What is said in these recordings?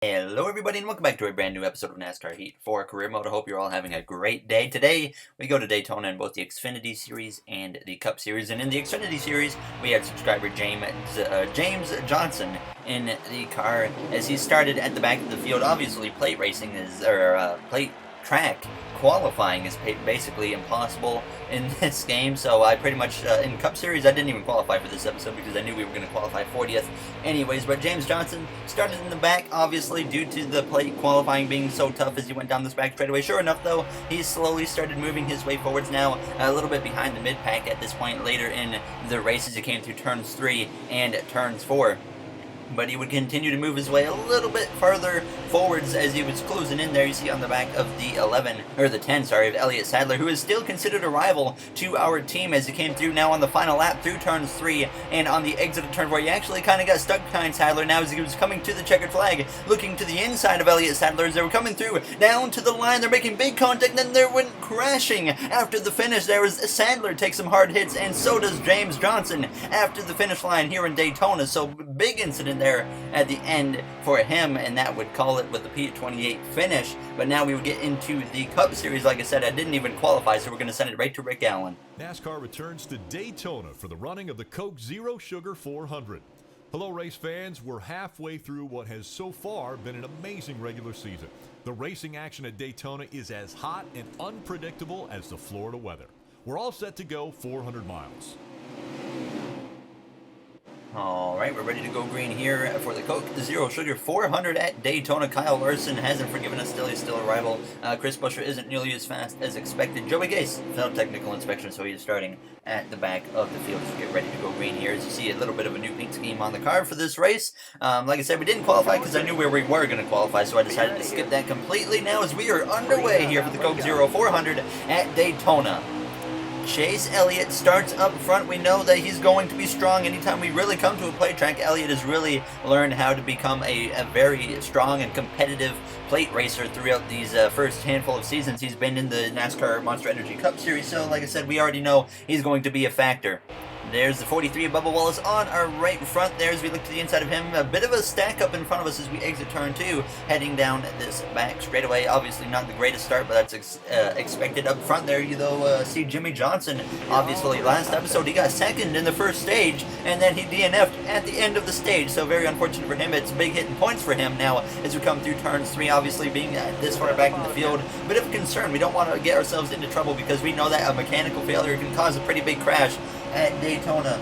Hello everybody and welcome back to a brand new episode of NASCAR Heat for Career Mode. I hope you're all having a great day. Today we go to Daytona in both the Xfinity Series and the Cup Series. And in the Xfinity Series we had subscriber James Johnson in the car as he started at the back of the field. Obviously plate racing plate track qualifying is basically impossible in this game, so I pretty much, in Cup Series, I didn't even qualify for this episode because I knew we were going to qualify 40th anyways, but James Johnson started in the back, obviously, due to the plate qualifying being so tough as he went down this back straightaway. Sure enough, though, he slowly started moving his way forwards now, a little bit behind the mid-pack at this point later in the race as he came through turns 3 and turns 4. But he would continue to move his way a little bit farther forwards as he was closing in there. You see on the back of the 10, of Elliott Sadler, who is still considered a rival to our team as he came through now on the final lap through turns 3 and on the exit of turn 4. He actually kind of got stuck behind Sadler now as he was coming to the checkered flag, looking to the inside of Elliott Sadler as they were coming through down to the line. They're making big contact, and then they went crashing after the finish. There was Sadler take some hard hits, and so does James Johnson after the finish line here in Daytona. So big incident there at the end for him, and that would call it with the P28 finish. But now we would get into the Cup Series. Like I said, I didn't even qualify, so we're going to send it right to Rick Allen. NASCAR returns to Daytona for the running of the Coke Zero Sugar 400. Hello race fans, we're halfway through what has so far been an amazing regular season. The racing action at Daytona is as hot and unpredictable as the Florida weather. We're all set to go 400 miles. Alright, we're ready to go green here for the Coke Zero Sugar 400 at Daytona. Kyle Larson hasn't forgiven us still. He's still a rival. Chris Buescher isn't nearly as fast as expected. Joey Gase failed technical inspection, so he's starting at the back of the field. So get ready to go green here. As you see, a little bit of a new paint scheme on the car for this race. Like I said, we didn't qualify because I knew where we were going to qualify, so I decided to skip that completely now as we are underway here for the Coke Zero 400 at Daytona. Chase Elliott starts up front. We know that he's going to be strong anytime we really come to a plate track. Elliott has really learned how to become a very strong and competitive plate racer throughout these first handful of seasons he's been in the NASCAR Monster Energy Cup Series. So like I said, we already know he's going to be a factor. There's the 43 of Bubba Wallace on our right front there as we look to the inside of him. A bit of a stack up in front of us as we exit turn 2, heading down this back straightaway. Obviously not the greatest start, but that's expected. Up front there, you see Jimmy Johnson. Obviously last episode he got second in the first stage, and then he DNF'd at the end of the stage. So very unfortunate for him. It's big hitting points for him now as we come through turns 3. Obviously being this far back in the field, a bit of a concern. We don't want to get ourselves into trouble because we know that a mechanical failure can cause a pretty big crash at Daytona.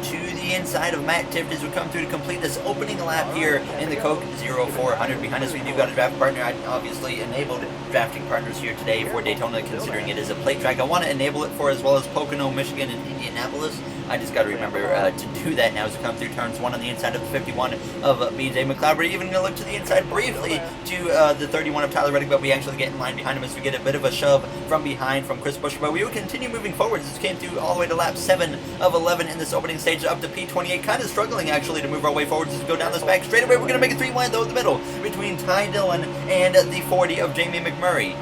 To the inside of Matt Tifft as we come through to complete this opening lap here in the Coke Zero 400. Behind us we do got a draft partner. I obviously enabled drafting partners here today for Daytona, considering it is a plate track. I want to enable it for as well as Pocono, Michigan, and Indianapolis. I just got to remember to do that now as we come through turns 1 on the inside of the 51 of BJ McLeod. We're even going to look to the inside briefly to the 31 of Tyler Reddick, but we actually get in line behind him as we get a bit of a shove from behind from Chris Buescher. But we will continue moving forward as we came through all the way to lap 7 of 11 in this opening stage up to P28. Kind of struggling actually to move our way forward as we go down this back straightaway. We're going to make a 3 wide though in the middle between Ty Dillon and the 40 of Jamie McMurray.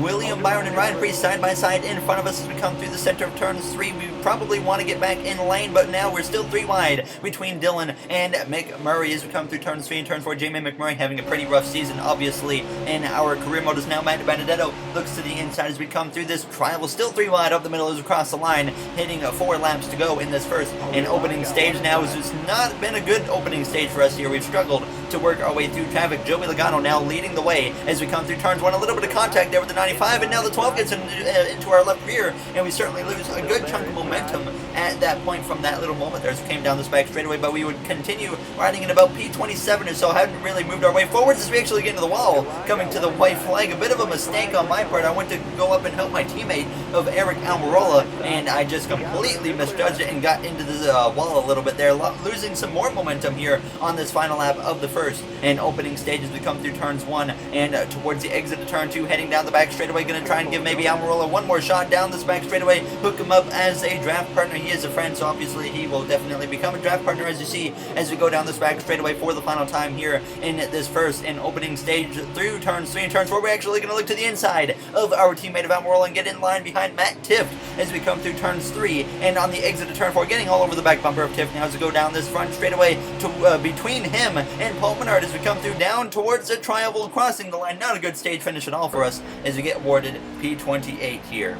William Byron and Ryan Priest side by side in front of us as we come through the center of turns 3. We probably want to get back in lane, but now we're still 3 wide between Dillon and McMurray as we come through turns 3 and turn 4. Jamie McMurray having a pretty rough season, obviously, in our career mode. Is now Matt Benedetto looks to the inside as we come through this trial. Still 3 wide up the middle as we cross the line, hitting 4 laps to go in this first and opening stage. Now as it's not been a good opening stage for us here. We've struggled to work our way through traffic. Joey Logano now leading the way as we come through turns 1. A little bit of contact there with the 95, and now the 12 gets into our left rear, and we certainly lose a good chunk of momentum at that point from that little moment there as we came down this back straightaway. But we would continue riding in about P27 or so. Hadn't really moved our way forwards as we actually get into the wall, coming to the white flag. A bit of a mistake on my part. I went to go up and help my teammate of Eric Almirola, and I just completely misjudged it and got into the wall a little bit there, losing some more momentum here on this final lap of the first and opening stage as we come through turns 1 and towards the exit of turn 2, heading down the back straightaway. Going to try and give maybe Almirola one more shot down this back straightaway, hook him up as a draft partner. He is a friend, so obviously he will definitely become a draft partner, as you see as we go down this back straightaway for the final time here in this first and opening stage through turns 3 and turns 4. We're actually going to look to the inside of our teammate of Almirola and get in line behind Matt Tifft as we come through turns 3 and on the exit of turn 4, getting all over the back bumper of Tifft now as we go down this front straightaway to between him and Paul Menard as we come through down towards the tri-oval, crossing the line. Not a good stage finish at all for us as we get awarded P28 here.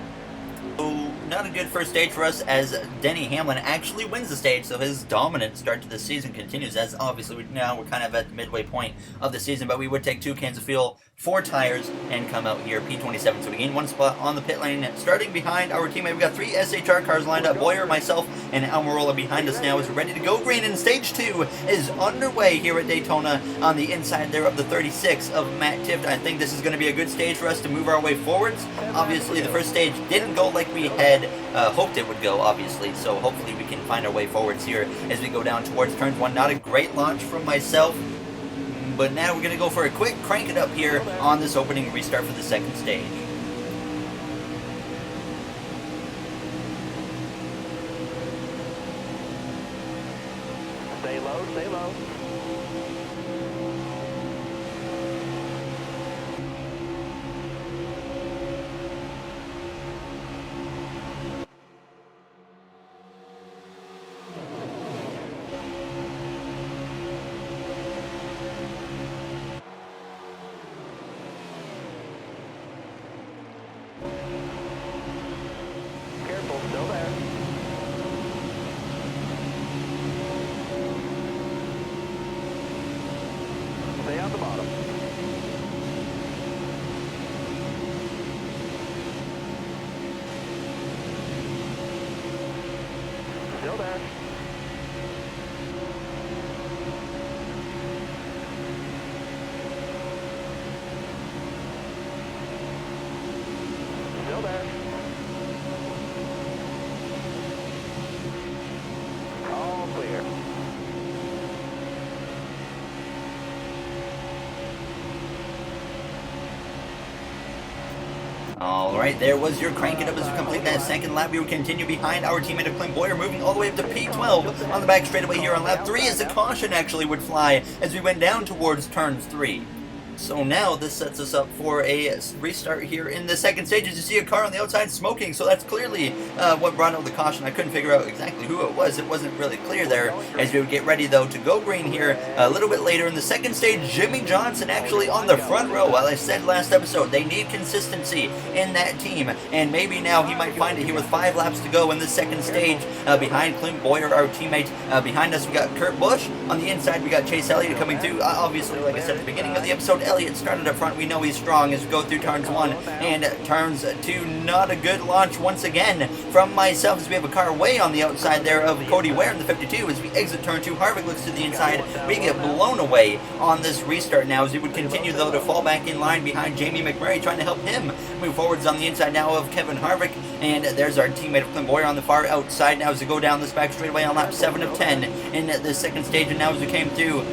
So, not a good first stage for us as Denny Hamlin actually wins the stage, so his dominant start to the season continues, as obviously now we're kind of at the midway point of the season, but we would take 2 cans of fuel, 4 tires, and come out here P27. So we gain 1 spot on the pit lane. Starting behind our teammate, we've got 3 SHR cars lined up. Boyer, myself, and Almirola behind us now as we're ready to go green, and stage 2 is underway here at Daytona on the inside there of the 36 of Matt Tifft. I think this is going to be a good stage for us to move our way forwards. Obviously, the first stage didn't go like we had hoped it would go, obviously, so hopefully we can find our way forwards here as we go down towards turns 1. Not a great launch from myself, but now we're going to go for a quick crank it up here on this opening restart for the second stage. Stay low, stay low. Careful, still there. Stay on the bottom. Still there. Still there. All clear. Alright, there was your crank it up as we complete that second lap. We will continue behind our teammate of Clint Boyer, moving all the way up to P12 on the back straightaway here on lap 3 as the caution actually would fly as we went down towards turns 3. So now this sets us up for a restart here in the second stage. As you see a car on the outside smoking, so that's clearly what brought out the caution. I couldn't figure out exactly who it was. It wasn't really clear there. As we would get ready though to go green here a little bit later in the second stage, Jimmy Johnson actually on the front row. While I said last episode they need consistency in that team, and maybe now he might find it here with 5 laps to go in the second stage behind Clint Boyer, our teammate. Behind us we got Kurt Busch. On the inside we got Chase Elliott coming through. Obviously, like I said at the beginning of the episode, Elliott started up front. We know he's strong as we go through turns 1 and turns 2. Not a good launch once again from myself as we have a car way on the outside there of Cody Ware in the 52. As we exit turn 2, Harvick looks to the inside. We get blown away on this restart now as we would continue though to fall back in line behind Jamie McMurray, trying to help him move forwards on the inside now of Kevin Harvick. And there's our teammate of Clint Boyer on the far outside now as we go down this back straightaway on lap 7 of 10 in the second stage. And now as we came through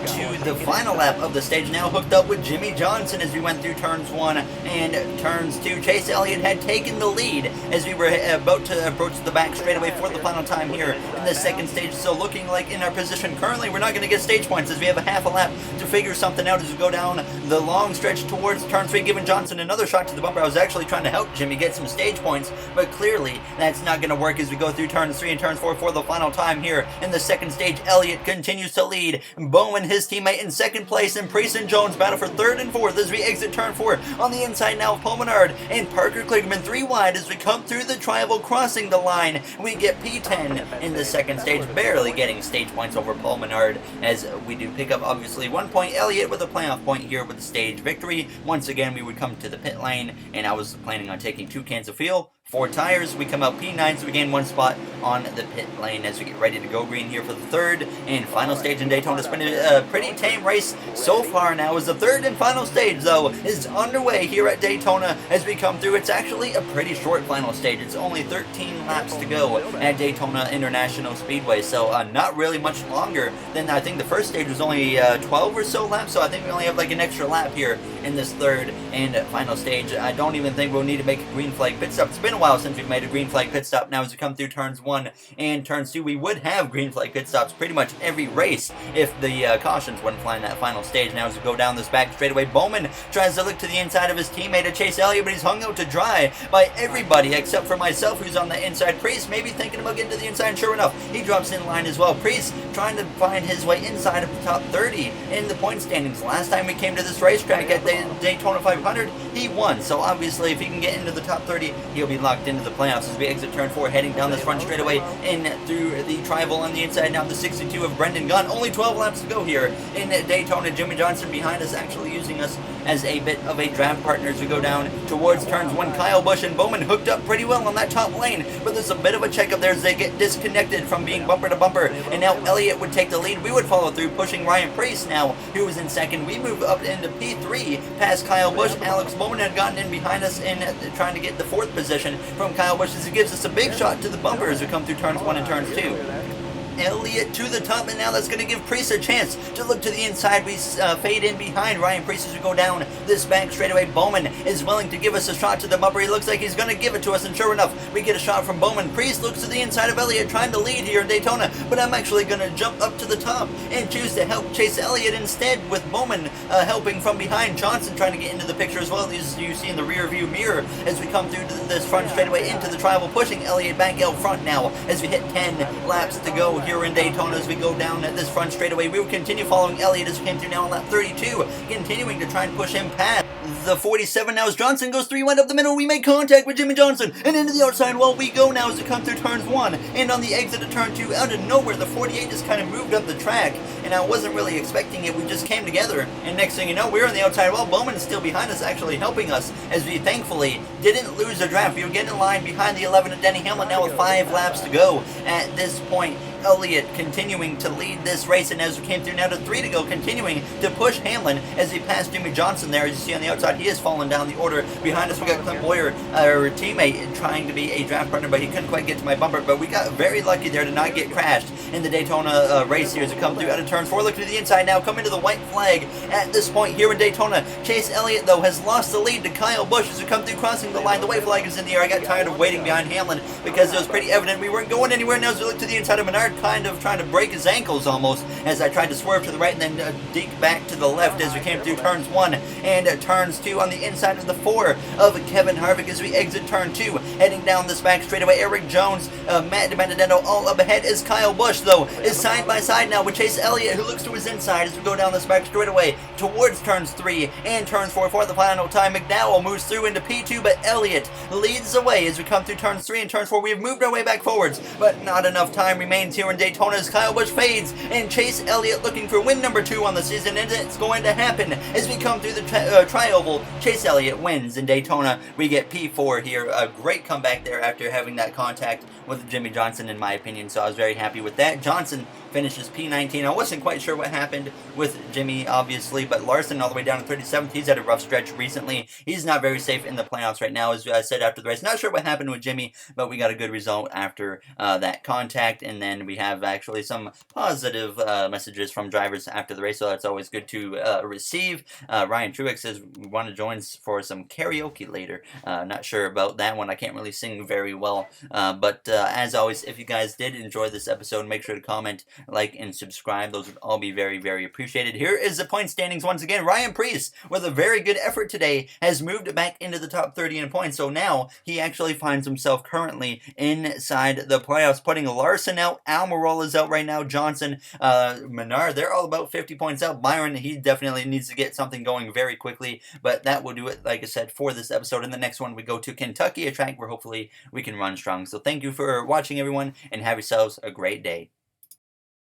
to the final lap of the stage, now hooked up with Jimmy Johnson as we went through turns 1 and turns 2. Chase Elliott had taken the lead as we were about to approach the back straightaway for the final time here in the second stage. So looking like in our position currently, we're not going to get stage points as we have a half a lap to figure something out as we go down the long stretch towards turn 3, giving Johnson another shot to the bumper. I was actually trying to help Jimmy get some stage points, but clearly that's not going to work as we go through turns 3 and turns 4 for the final time here in the second stage. Elliott continues to lead. Bowman, his teammate, in second place, and Priest and Jones battle for 3rd and 4th as we exit turn 4. On the inside now of Paul Menard and Parker Kligerman 3 wide as we come through the tri-oval, crossing the line. We get P10 in the second stage, barely getting stage points over Paul Menard as we do pick up obviously 1 point. Elliott with a playoff point here with the stage victory. Once again we would come to the pit lane and I was planning on taking 2 cans of fuel, 4 tires. We come out P9, so we gain 1 spot on the pit lane as we get ready to go green here for the 3rd and final stage in Daytona. It's been a pretty tame race so far now as the 3rd and final stage though is underway here at Daytona as we come through. It's actually a pretty short final stage. It's only 13 laps to go at Daytona International Speedway, so not really much longer than I think the first stage was only 12 or so laps, so I think we only have like an extra lap here in this 3rd and final stage. I don't even think we'll need to make a green flag pit stop. It's been been a while since we've made a green flag pit stop. Now as we come through turns 1 and turns 2, we would have green flag pit stops pretty much every race if the cautions wouldn't fly in that final stage. Now as we go down this back straightaway, Bowman tries to look to the inside of his teammate at Chase Elliott, but he's hung out to dry by everybody except for myself, who's on the inside. Priest maybe thinking about getting to the inside, and sure enough, he drops in line as well. Priest trying to find his way inside of the top 30 in the point standings. Last time we came to this racetrack at the Daytona 500, he won. So obviously, if he can get into the top 30, he'll be locked into the playoffs as we exit turn 4, heading down this front straightaway in through the tri-oval on the inside. Now the 62 of Brendan Gunn. Only 12 laps to go here in Daytona. Jimmy Johnson behind us, actually using us as a bit of a draft partner as we go down towards turns 1. Kyle Busch and Bowman hooked up pretty well on that top lane, but there's a bit of a checkup there as they get disconnected from being bumper to bumper, and now Elliott would take the lead. We would follow through, pushing Ryan Preece now, who was in second. We move up into P3 past Kyle Busch. Alex Bowman had gotten in behind us in trying to get the 4th position from Kyle Busch as he gives us a big shot to the bumper as we come through turns 1 and turns 2. Elliott to the top, and now that's going to give Preece a chance to look to the inside. We fade in behind Ryan Preece as we go down this back straightaway. Bowman is willing to give us a shot to the bumper. He looks like he's going to give it to us, and sure enough, we get a shot from Bowman. Preece looks to the inside of Elliott, trying to lead here in Daytona, but I'm actually going to jump up to the top and choose to help Chase Elliott instead, with Bowman helping from behind. Johnson trying to get into the picture as well, as you see in the rear view mirror as we come through this front straightaway into the tri-oval, pushing Elliott back out front now as we hit 10 laps to go here in Daytona. As we go down at this front straightaway, we will continue following Elliott as we came through now on lap 32, continuing to try and push him past the 47 now as Johnson goes 3 wide up the middle. We make contact with Jimmy Johnson and into the outside wall we go now as we come through turns 1 and on the exit of turn 2. Out of nowhere, the 48 just kind of moved up the track, and I wasn't really expecting it. We just came together, and next thing you know, we're on the outside wall. Bowman is still behind us, actually helping us as we thankfully didn't lose a draft. We were getting in line behind the 11 of Denny Hamlin now with 5 laps to go at this point. Elliott continuing to lead this race, and as we came through now to 3 to go, continuing to push Hamlin as he passed Jimmy Johnson there. As you see on the outside, he has fallen down the order. Behind us, we got Clint Boyer, our teammate, trying to be a draft partner, but he couldn't quite get to my bumper. But we got very lucky there to not get crashed in the Daytona race here as we come through out of turn 4. Look to the inside now, coming to the white flag at this point here in Daytona. Chase Elliott, though, has lost the lead to Kyle Busch as we come through crossing the line. The white flag is in the air. I got tired of waiting behind Hamlin because it was pretty evident we weren't going anywhere. Now as we look to the inside of Menard, kind of trying to break his ankles almost as I tried to swerve to the right and then deke back to the left as we came through turns 1 and turns 2 on the inside of the 4 of Kevin Harvick as we exit turn 2, heading down this back straightaway. Eric Jones, Matt DiBenedetto all up ahead as Kyle Busch, though, is side by side now with Chase Elliott, who looks to his inside as we go down this back straightaway towards turns 3 and turns 4 for the final time. McDowell moves through into P2, but Elliott leads the way as we come through turns 3 and turns 4. We have moved our way back forwards, but not enough time remains here in Daytona as Kyle Busch fades and Chase Elliott looking for win number 2 on the season, and it's going to happen as we come through the tri-oval. Chase Elliott wins in Daytona. We get P4 here. A great comeback there after having that contact with Jimmy Johnson, in my opinion, so I was very happy with that. Johnson finishes P19. I wasn't quite sure what happened with Jimmy, obviously, but Larson all the way down to 37th. He's had a rough stretch recently. He's not very safe in the playoffs right now, as I said after the race. Not sure what happened with Jimmy, but we got a good result after that contact, and then we have actually some positive messages from drivers after the race, so that's always good to receive. Ryan Truex says we want to join for some karaoke later. Not sure about that one. I can't really sing very well, but as always, if you guys did enjoy this episode, make sure to comment, like, and subscribe. Those would all be very, very appreciated. Here is the point standings once again. Ryan Preece, with a very good effort today, has moved back into the top 30 in points, so now he actually finds himself currently inside the playoffs, putting Larson out. Almirola is out right now. Johnson, Menard, they're all about 50 points out. Byron, he definitely needs to get something going very quickly, but that will do it, like I said, for this episode. In the next one, we go to Kentucky, a track where hopefully we can run strong. So thank you for watching, everyone, and have yourselves a great day.